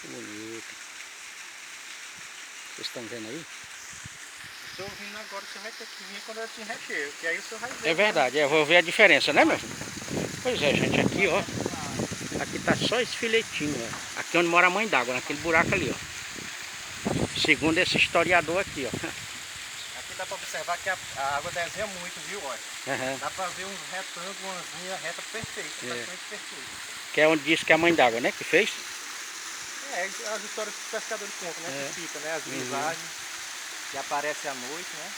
Que bonito. Vocês estão vendo aí? Estou vindo agora, você vai ter que vir quando ela tiver recheio, que aí o senhor vai ver. É verdade, eu vou ver a diferença, né, meu filho? Pois é, gente, aqui, ó. Aqui tá só esse filetinho, ó. Aqui onde mora a mãe d'água, naquele buraco ali, ó. Segundo esse historiador aqui, ó. Aqui dá para observar que a água desenha muito, viu? Olha. Uhum. Dá para ver uns retângulos, umas linhas retas perfeitas, praticamente perfeitas. Que é onde diz que é a mãe d'água, né, que fez? É, as histórias que os pescadores contam, né? É. Que fica, né? As visagens que aparecem à noite, né?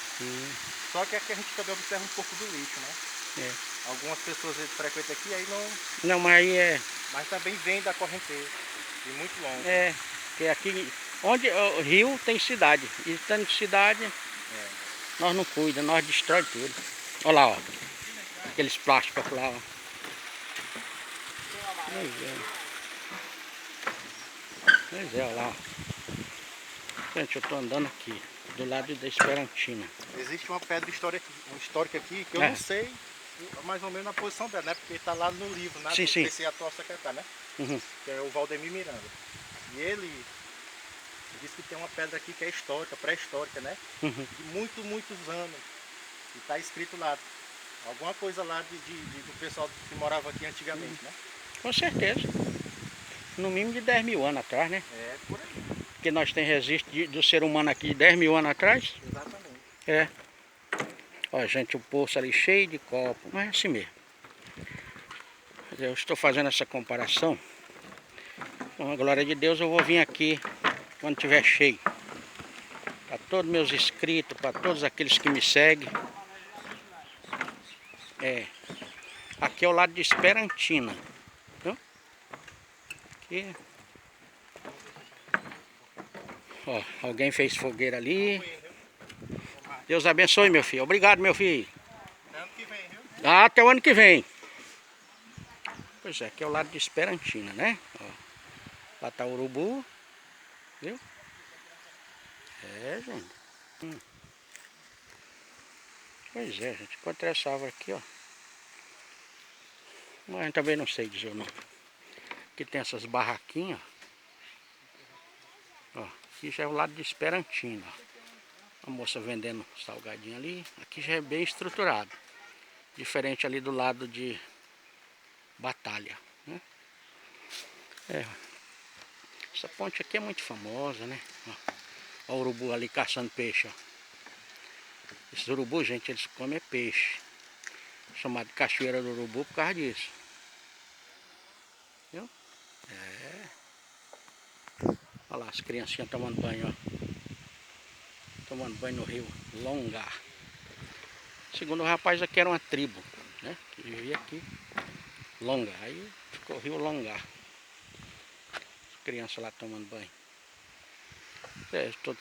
Só que aqui a gente também observa um pouco do lixo, né? É. Algumas pessoas frequentam aqui, aí não... Não, mas aí é... Mas também vem da correnteza, de muito longe. É, que aqui... Onde o rio tem cidade. E tendo cidade, nós não cuidamos, nós destrói tudo. Olha lá, ó. Aqueles plásticos lá, ó. Pois é, olha lá, ó. Gente, eu tô andando aqui, do lado da Esperantina. Existe uma pedra histórica aqui, que eu não sei mais ou menos a posição dela, né? Porque está lá no livro, né? Sim. Desse atual secretário, né? Que é o Valdemir Miranda. E ele diz que tem uma pedra aqui que é histórica, pré-histórica, né? De muitos anos. E está escrito lá, alguma coisa lá do pessoal que morava aqui antigamente, né? Com certeza. No mínimo de 10 mil anos atrás, né? É, por aí. Porque nós temos registro do ser humano aqui de 10 mil anos atrás. Exatamente. É. Ó, gente, o poço ali cheio de copo. Mas é assim mesmo. Eu estou fazendo essa comparação. Com a glória de Deus, eu vou vir aqui quando tiver cheio. Para todos meus inscritos, para todos aqueles que me seguem. É. Aqui é o lado de Esperantina. Viu? Aqui. Ó, alguém fez fogueira ali. Deus abençoe, meu filho. Obrigado, meu filho. Até ano que vem, viu? Ah, até o ano que vem. Pois é, aqui é o lado de Esperantina, né? Ó, lá tá o urubu. Viu? É, gente. Pois é, gente. Encontrei essa árvore aqui, ó. Mas também não sei dizer o nome. Aqui tem essas barraquinhas. Ó, aqui já é o lado de Esperantina. A moça vendendo salgadinho ali. Aqui já é bem estruturado. Diferente ali do lado de Batalha, né? É. Essa ponte aqui é muito famosa, né? Ó, o urubu ali caçando peixe, ó. Esses urubus, gente, eles comem peixe. Chamado de cachoeira do urubu por causa disso. Viu? É. Olha lá as criancinhas tomando banho, ó. Tomando banho no rio Longar. Segundo o rapaz, aqui era uma tribo, né? Que vivia aqui. Longar. Aí ficou o rio Longar. As crianças lá tomando banho. É, estou